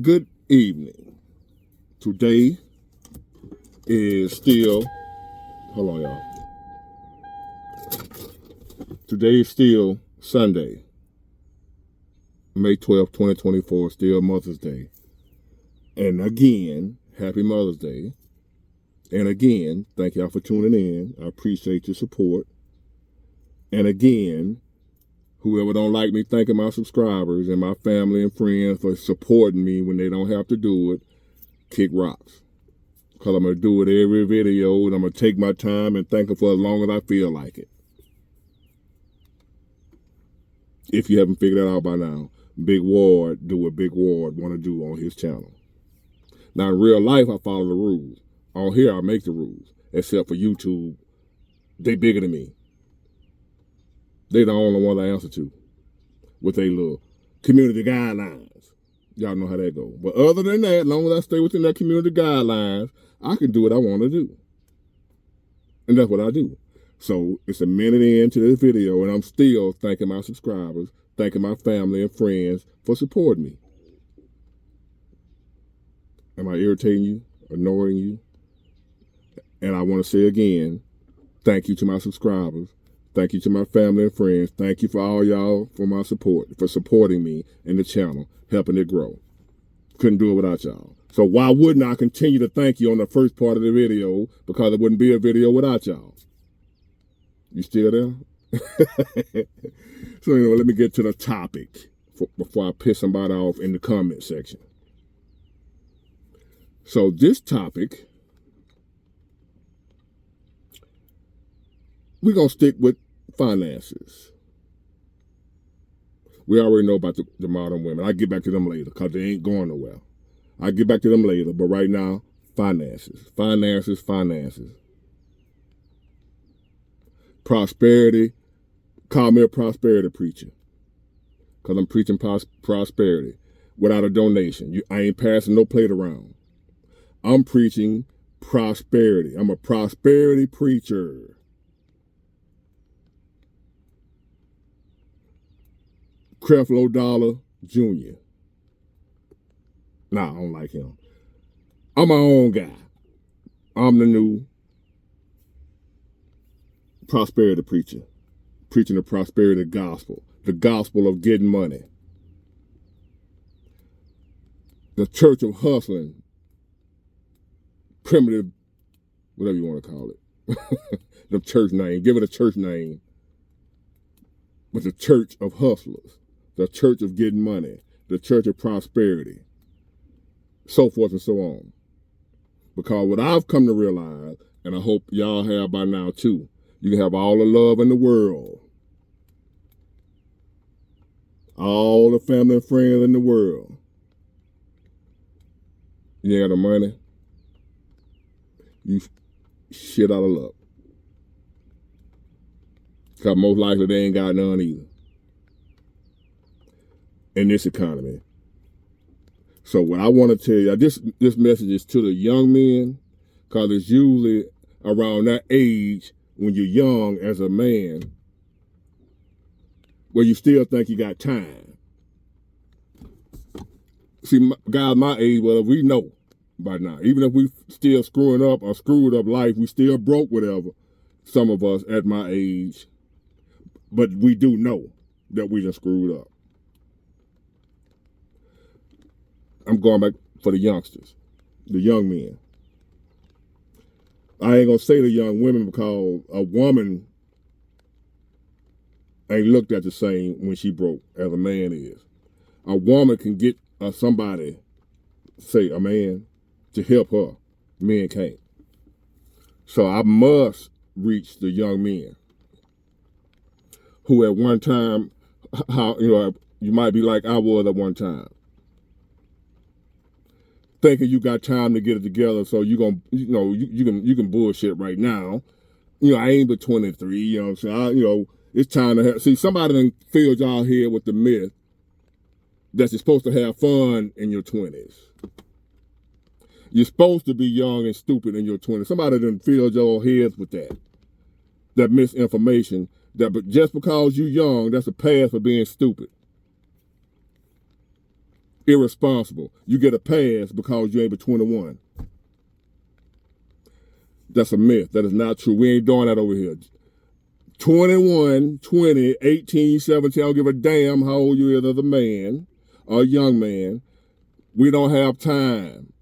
Good evening. Today is still, hold on, y'all. Today is still Sunday, May 12th, 2024, still Mother's Day. And again, happy Mother's Day. And again, thank y'all for tuning in. I appreciate your support. And again, whoever don't like me, thanking my subscribers and my family and friends for supporting me when they don't have to do it, kick rocks. Because I'm going to do it every video, and I'm going to take my time and thank them for as long as I feel like it. If you haven't figured that out by now, Big Ward do what Big Ward want to do on his channel. Now, in real life, I follow the rules. On here, I make the rules. Except for YouTube, they bigger than me. They the only one I answer to with their little community guidelines. Y'all know how that goes. But other than that, as long as I stay within that community guidelines, I can do what I want to do. And that's what I do. So it's a minute into this video, and I'm still thanking my subscribers, thanking my family and friends for supporting me. Am I irritating you, annoying you? And I want to say again, thank you to my subscribers. Thank you to my family and friends. Thank you for all y'all for my support, for supporting me and the channel, helping it grow. Couldn't do it without y'all. So why wouldn't I continue to thank you on the first part of the video? Because it wouldn't be a video without y'all. You still there? So anyway, let me get to the topic before I piss somebody off in the comment section. So this topic, we're going to stick with finances. We already know about the modern women. I'll get back to them later because they ain't going nowhere. I'll get back to them later, but right now, finances. Finances, finances. Prosperity. Call me a prosperity preacher because I'm preaching prosperity without a donation. I ain't passing no plate around. I'm preaching prosperity. I'm a prosperity preacher. Creflo Dollar Jr. Nah, I don't like him. I'm my own guy. I'm the new prosperity preacher, preaching the prosperity gospel, the gospel of getting money. The church of hustling, primitive, whatever you want to call it. The church name, give it a church name. But the church of hustlers, the church of getting money, the church of prosperity, so forth and so on. Because what I've come to realize, and I hope y'all have by now too, you can have all the love in the world, all the family and friends in the world. You ain't got the money, you shit out of luck. Because most likely they ain't got none either in this economy. So what I want to tell you, this message is to the young men, because it's usually around that age when you're young as a man, where you still think you got time. See, guys my age, well, we know by now, even if we still screwing up or screwed up life, we still broke whatever, some of us at my age, but we do know that we just screwed up. I'm going back for the youngsters, the young men. I ain't going to say the young women because a woman ain't looked at the same when she broke as a man is. A woman can get somebody, say a man, to help her. Men can't. So I must reach the young men who at one time, you might be like I was at one time, thinking you got time to get it together, so you can bullshit right now. I ain't but 23. So it's time to have. See, somebody done filled y'all here with the myth that you're supposed to have fun in your 20s. You're supposed to be young and stupid in your 20s. Somebody done filled your heads with that misinformation. But just because you're young, that's a pass for being stupid. irresponsible. You get a pass because you ain't but 21. That's a myth. That is not true. We ain't doing that over here. 21, 20, 18, 17, I don't give a damn how old you is as a man or a young man. We don't have time.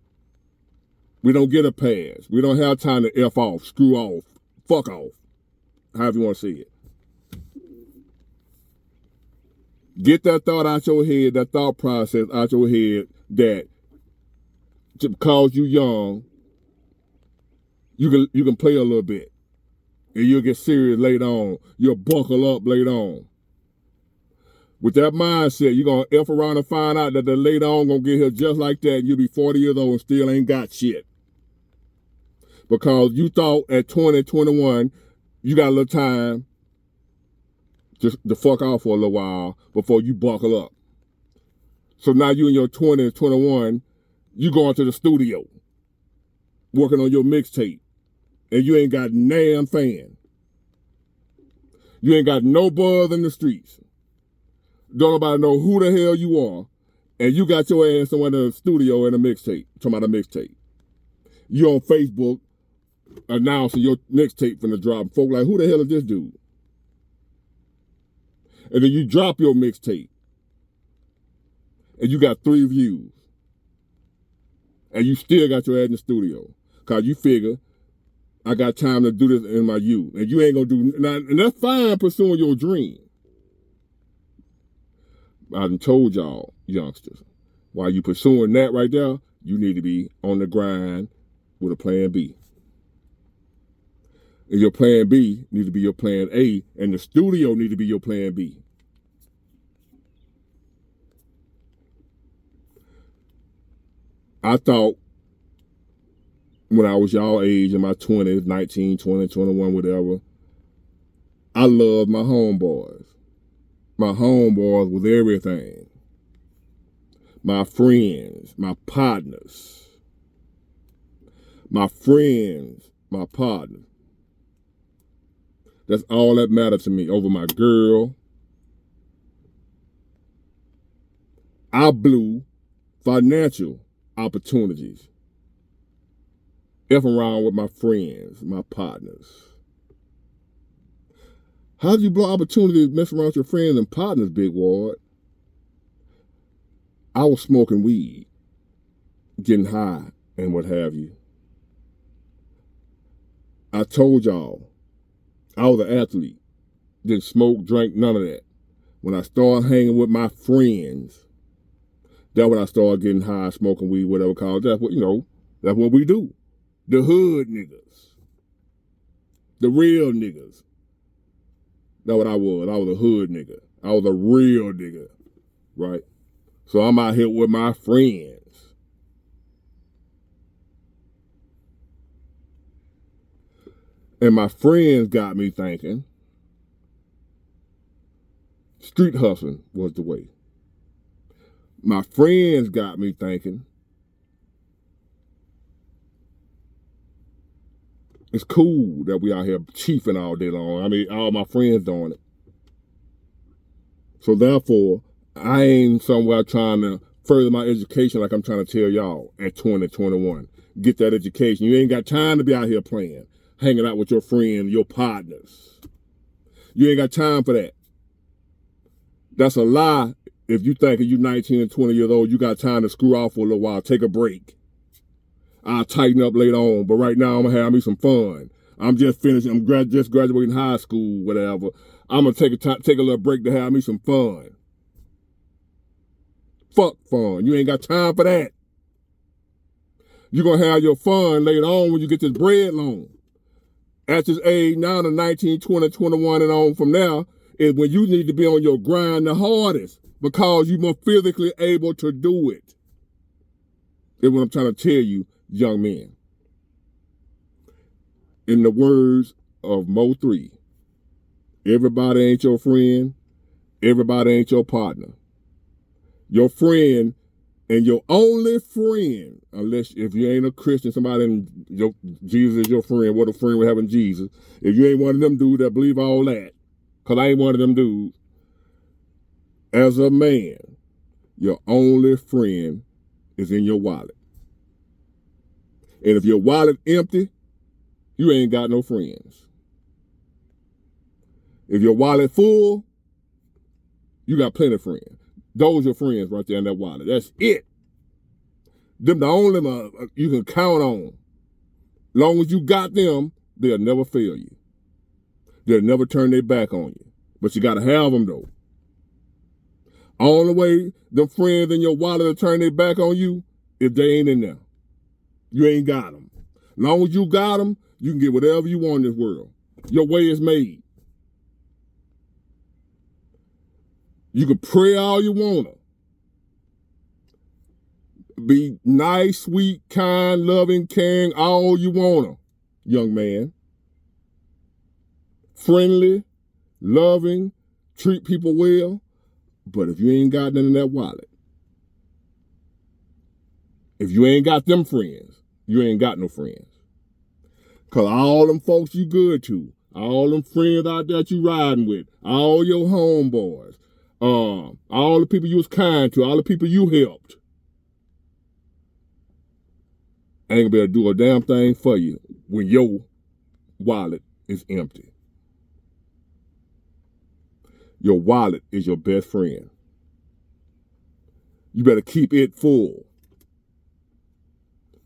We don't get a pass. We don't have time to F off, screw off, fuck off, however you want to see it. Get that thought out your head, that thought process out your head that because you young, you can play a little bit. And you'll get serious later on. You'll buckle up later on. With that mindset, you're going to F around and find out that the later on going to get here just like that. And you'll be 40 years old and still ain't got shit. Because you thought at 20, 21, you got a little time just to fuck off for a little while before you buckle up. So now you in your 20s, 21, you going to the studio, working on your mixtape, and you ain't got damn fan. You ain't got no buzz in the streets. Don't nobody know who the hell you are, and you got your ass somewhere in the studio in a mixtape, talking about a mixtape. You on Facebook announcing your mixtape finna drop. Folk like, who the hell is this dude? And then you drop your mixtape, and you got 3 views, and you still got your ass in the studio, cause you figure, I got time to do this in my youth, and you ain't gonna do nothing, and that's fine pursuing your dream. I done told y'all, youngsters, while you pursuing that right there, you need to be on the grind with a plan B. And your plan B needs to be your plan A, and the studio need to be your plan B. I thought when I was y'all age in my 20s, 19, 20, 21, whatever, I loved my homeboys. My homeboys was everything. My friends, my partners. My friends, my partners. That's all that mattered to me over my girl. I blew financial opportunities. F around with my friends, my partners. How do you blow opportunities messing around with your friends and partners, Big Ward? I was smoking weed, getting high, and what have you. I told y'all, I was an athlete. Didn't smoke, drink, none of that. When I started hanging with my friends, that's when I started getting high, smoking weed, whatever called. That's what, that's what we do. The hood niggas. The real niggas. That's what I was. I was a hood nigga. I was a real nigga, right? So I'm out here with my friends. And my friends got me thinking street hustling was the way. My friends got me thinking it's cool that we out here chiefing all day long. I mean, all my friends doing it. So therefore, I ain't somewhere trying to further my education like I'm trying to tell y'all at 20, 21. Get that education. You ain't got time to be out here playing, hanging out with your friends, your partners. You ain't got time for that. That's a lie if you think you 19 and 20 years old, you got time to screw off for a little while, take a break. I'll tighten up later on, but right now I'm gonna have me some fun. I'm just finishing, just graduating high school, whatever. I'm gonna take a little break to have me some fun. Fuck fun. You ain't got time for that. You're gonna have your fun later on when you get this bread loan. At this age now, the 19, 20, 21 and on from now, is when you need to be on your grind the hardest because you're more physically able to do it. That's what I'm trying to tell you, young men. In the words of Mo 3, everybody ain't your friend, everybody ain't your partner. Your friend and your only friend, unless if you ain't a Christian, somebody in Jesus is your friend, what a friend we have in Jesus. If you ain't one of them dudes that believe all that, because I ain't one of them dudes, as a man, Your only friend is in your wallet. And if your wallet empty, you ain't got no friends. If your wallet full, you got plenty of friends. Those are your friends right there in that wallet. That's it. Them the only you can count on. Long as you got them, they'll never fail you. They'll never turn their back on you. But you got to have them, though. Only way them friends in your wallet will turn their back on you if they ain't in there. You ain't got them. Long as you got them, you can get whatever you want in this world. Your way is made. You can pray all you want to. Be nice, sweet, kind, loving, caring, all you want to, young man. Friendly, loving, treat people well. But if you ain't got none in that wallet, if you ain't got them friends, you ain't got no friends. Because all them folks you good to, all them friends out there that you riding with, all your homeboys, all the people you was kind to, all the people you helped, ain't gonna be able to do a damn thing for you when your wallet is empty. Your wallet is your best friend. You better keep it full.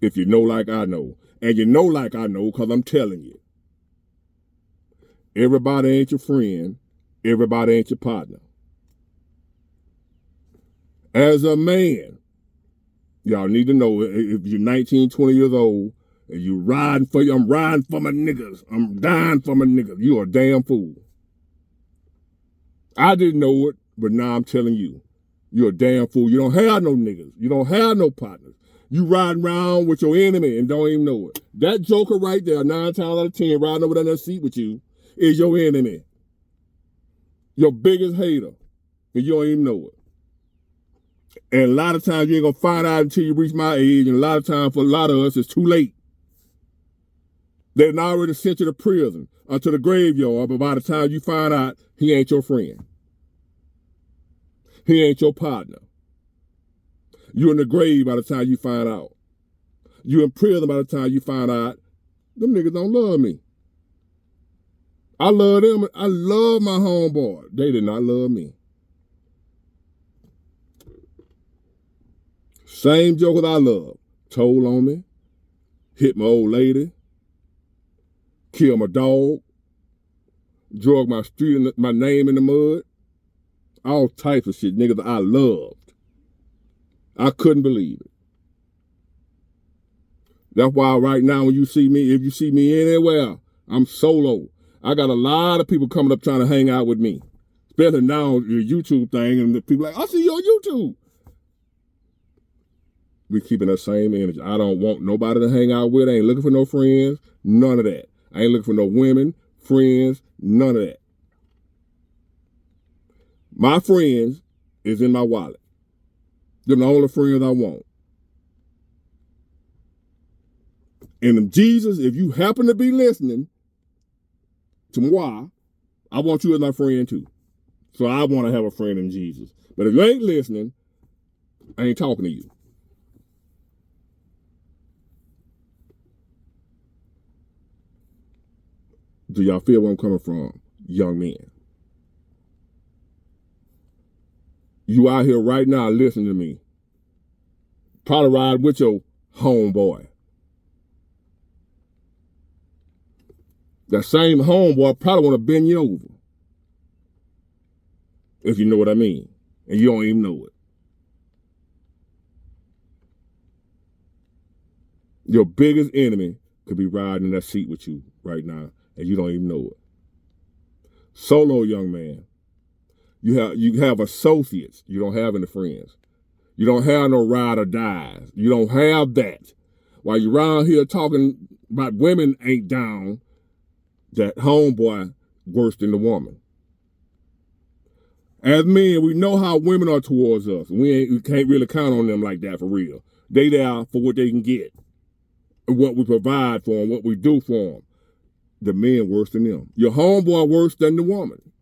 If you know like I know. And you know like I know because I'm telling you. Everybody ain't your friend. Everybody ain't your partner. As a man, y'all need to know if you're 19, 20 years old and you riding for you, I'm riding for my niggas. I'm dying for my niggas. You are a damn fool. I didn't know it, but now I'm telling you. You're a damn fool. You don't have no niggas. You don't have no partners. You riding around with your enemy and don't even know it. That joker right there, 9 times out of 10, riding over there in that seat with you, is your enemy. Your biggest hater. And you don't even know it. And a lot of times you ain't gonna find out until you reach my age, and a lot of times for a lot of us, it's too late. They've already sent you to prison or to the graveyard, but by the time you find out, he ain't your friend. He ain't your partner. You in the grave by the time you find out. You in prison by the time you find out, them niggas don't love me. I love them. I love my homeboy. They did not love me. Same jokers I love. Told on me. Hit my old lady. Killed my dog. Drug my street, my name in the mud. All types of shit, niggas I loved. I couldn't believe it. That's why right now when you see me, if you see me anywhere, I'm solo. I got a lot of people coming up trying to hang out with me. Especially now, the YouTube thing, and the people like, I see you on YouTube. We keeping that same energy. I don't want nobody to hang out with. I ain't looking for no friends. None of that. I ain't looking for no women, friends, none of that. My friends is in my wallet. They're the only friends I want. And Jesus, if you happen to be listening to moi, I want you as my friend too. So I want to have a friend in Jesus. But if you ain't listening, I ain't talking to you. Do y'all feel where I'm coming from, young men? You out here right now listening to me. Probably ride with your homeboy. That same homeboy probably want to bend you over. If you know what I mean. And you don't even know it. Your biggest enemy could be riding in that seat with you right now, and you don't even know it. Solo, young man. You have associates. You don't have any friends. You don't have no ride or dies. You don't have that. While you're around here talking about women ain't down, that homeboy worse than the woman. As men, we know how women are towards us. We can't really count on them like that for real. They there for what they can get. What we provide for them, what we do for them. The men worse than them. Your homeboy worse than the woman.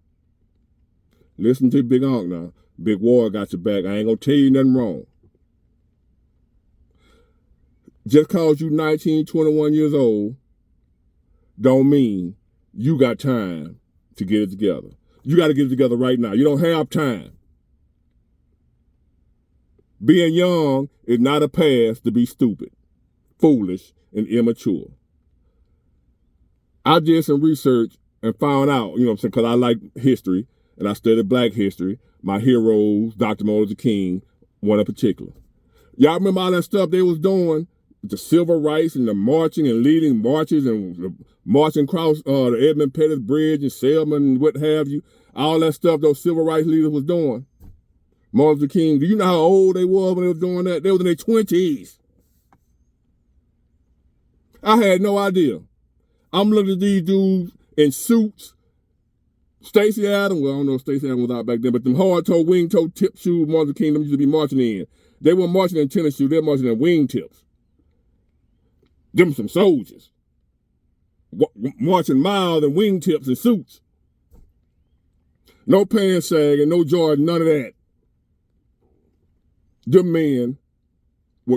Listen to Big Unc now. Big Ward got your back. I ain't gonna tell you nothing wrong. Just cause you 19, 21 years old don't mean you got time to get it together. You got to get it together right now. You don't have time. Being young is not a path to be stupid, foolish, and immature. I did some research and found out, you know what I'm saying, because I like history and I studied black history. My heroes, Dr. Martin Luther King, one in particular. Y'all remember all that stuff they was doing? The civil rights and the marching and leading marches and the marching across the Edmund Pettus Bridge and Selma and what have you. All that stuff those civil rights leaders was doing. Martin Luther King, do you know how old they were when they was doing that? They was in their 20s. I had no idea. I'm looking at these dudes in suits. Stacey Adams, well, I don't know if Stacey Adams was out back then, but them hard-toe, wing-toe, tip shoes Martin Luther King them used to be marching in. They weren't marching in tennis shoes, they were marching in wing tips. Them some soldiers. Marching miles in wing tips and suits. No pants sagging, no Jordan, none of that. Them men,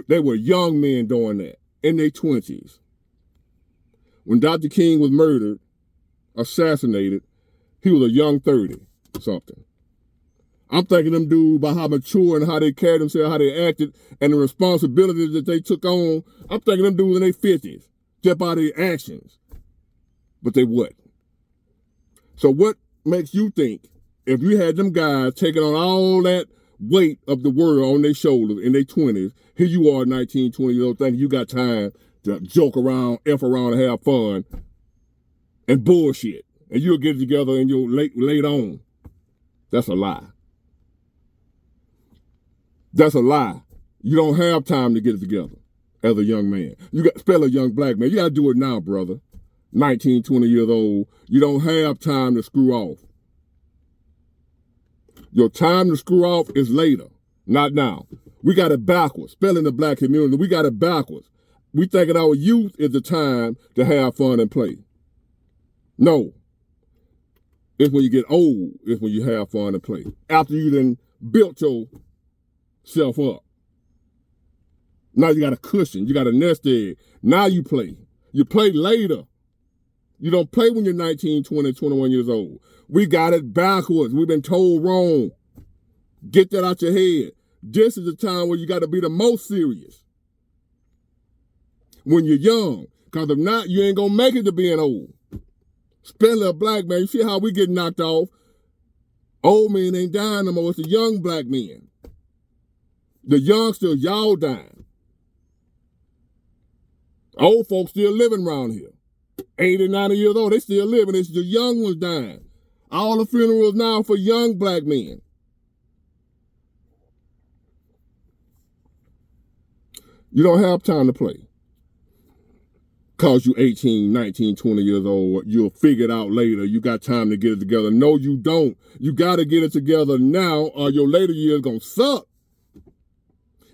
they were young men doing that in their 20s. When Dr. King was murdered, assassinated, he was a young 30-something. I'm thinking them dudes about how mature and how they carried themselves, how they acted, and the responsibilities that they took on. I'm thinking them dudes in their 50s, just by their actions. But they wasn't. So what makes you think, if you had them guys taking on all that weight of the world on their shoulders in their 20s, here you are 19, 20 years old, thinking you got time to joke around, F around, and have fun, and bullshit, and you'll get it together and you'll late on. That's a lie. That's a lie. You don't have time to get it together as a young man. You got, especially a young black man. You got to do it now, brother. 19, 20 years old. You don't have time to screw off. Your time to screw off is later, not now. We got it backwards. Especially in the black community, we got it backwards. We thinking our youth is the time to have fun and play. No. It's when you get old, it's when you have fun and play. After you done built yourself up. Now you got a cushion, you got a nest egg. Now you play. You play later. You don't play when you're 19, 20, 21 years old. We got it backwards. We've been told wrong. Get that out your head. This is the time where you got to be the most serious. When you're young. Because if not, you ain't going to make it to being old. Especially a black man. You see how we get knocked off? Old men ain't dying no more. It's the young black men. The youngsters, y'all dying. Old folks still living around here. 80, 90 years old, they still living. It's the young ones dying. All the funerals now for young black men. You don't have time to play. Cause you 18, 19, 20 years old, you'll figure it out later. You got time to get it together. No, you don't. You got to get it together now or your later years going to suck.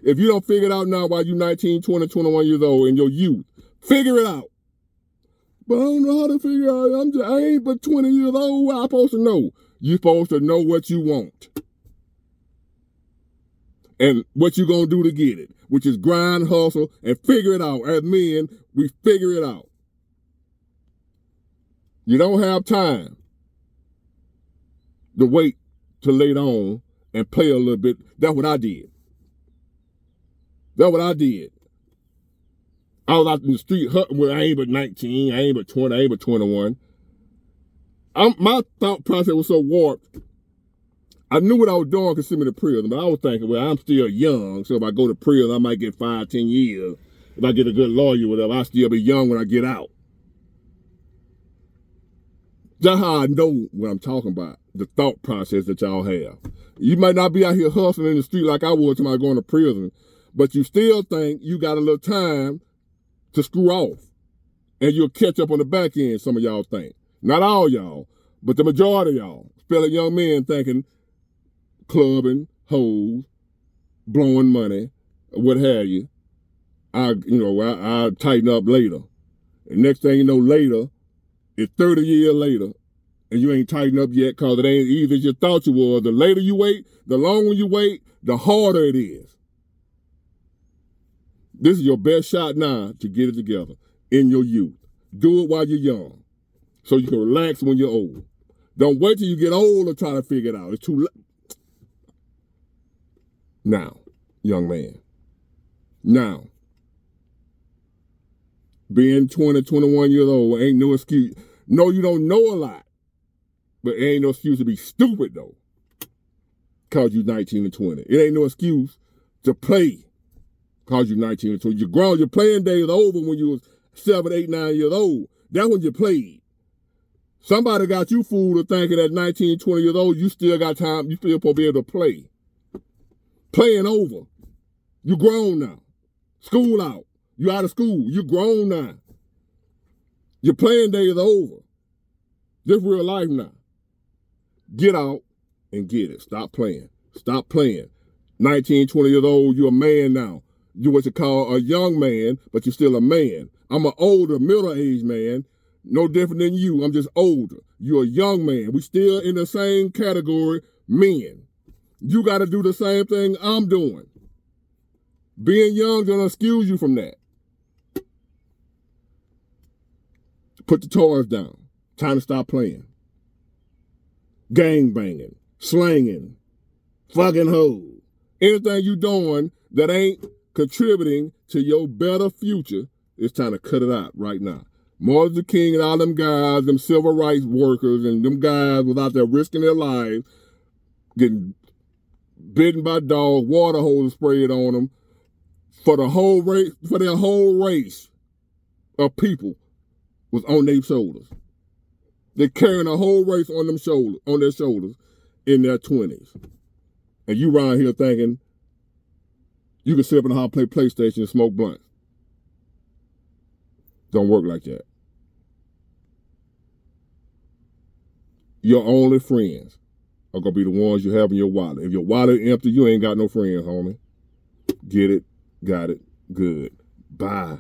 If you don't figure it out now while you're 19, 20, 21 years old in your youth, figure it out. But I don't know how to figure out. I ain't but 20 years old. What I'm supposed to know? You're supposed to know what you want. And what you're going to do to get it, which is grind, hustle, and figure it out. As men, we figure it out. You don't have time to wait till later on and play a little bit. That's what I did. That's what I did. I was out in the street hunting with I ain't but 19, I ain't but 20, I ain't but 21. My thought process was so warped. I knew what I was doing could send me to prison, but I was thinking, well, I'm still young, so if I go to prison, I might get 5, 10 years. If I get a good lawyer or whatever, I'll still be young when I get out. That's how I know what I'm talking about, the thought process that y'all have. You might not be out here hustling in the street like I was till I going to prison, but you still think you got a little time to screw off. And you'll catch up on the back end, some of y'all think. Not all y'all, but the majority of y'all. Especially young men thinking clubbing, hoes, blowing money, what have you. I'll tighten up later. And next thing you know, later, it's 30 years later, and you ain't tightened up yet because it ain't easy as you thought you was. The later you wait, the longer you wait, the harder it is. This is your best shot now to get it together in your youth. Do it while you're young so you can relax when you're old. Don't wait till you get old to try to figure it out. It's too late. Now, young man. Now, being 20, 21 years old ain't no excuse. No, you don't know a lot. But it ain't no excuse to be stupid, though. Because you're 19 and 20. It ain't no excuse to play because you're 19 and 20. You're grown. Your playing days are over when you was 7, 8, 9 years old. That's when you played. Somebody got you fooled to thinking at 19, 20 years old, you still got time. You still supposed to be able to play. Playing over. You grown now. School out. You out of school. You grown now. Your playing days are over. This real life now. Get out and get it. Stop playing. Stop playing. 19, 20 years old, you're a man now. You're what you call a young man, but you're still a man. I'm an older, middle-aged man. No different than you. I'm just older. You're a young man. We still in the same category, men. You got to do the same thing I'm doing. Being young doesn't excuse you from that. Put the toys down. Time to stop playing. Gang banging, slanging, fucking hoes. Anything you doing that ain't contributing to your better future, it's time to cut it out right now. Martin Luther King and all them guys, them civil rights workers, and them guys was out there risking their lives, getting bitten by dogs, water hoses sprayed on them, for the whole race, for their whole race of people was on their shoulders. They're carrying a whole race on their shoulders in their 20s. And you around here thinking you can sit up in the house, play PlayStation, and smoke blunts. Don't work like that. Your only friends are going to be the ones you have in your wallet. If your wallet is empty, you ain't got no friends, homie. Get it, got it, good. Bye.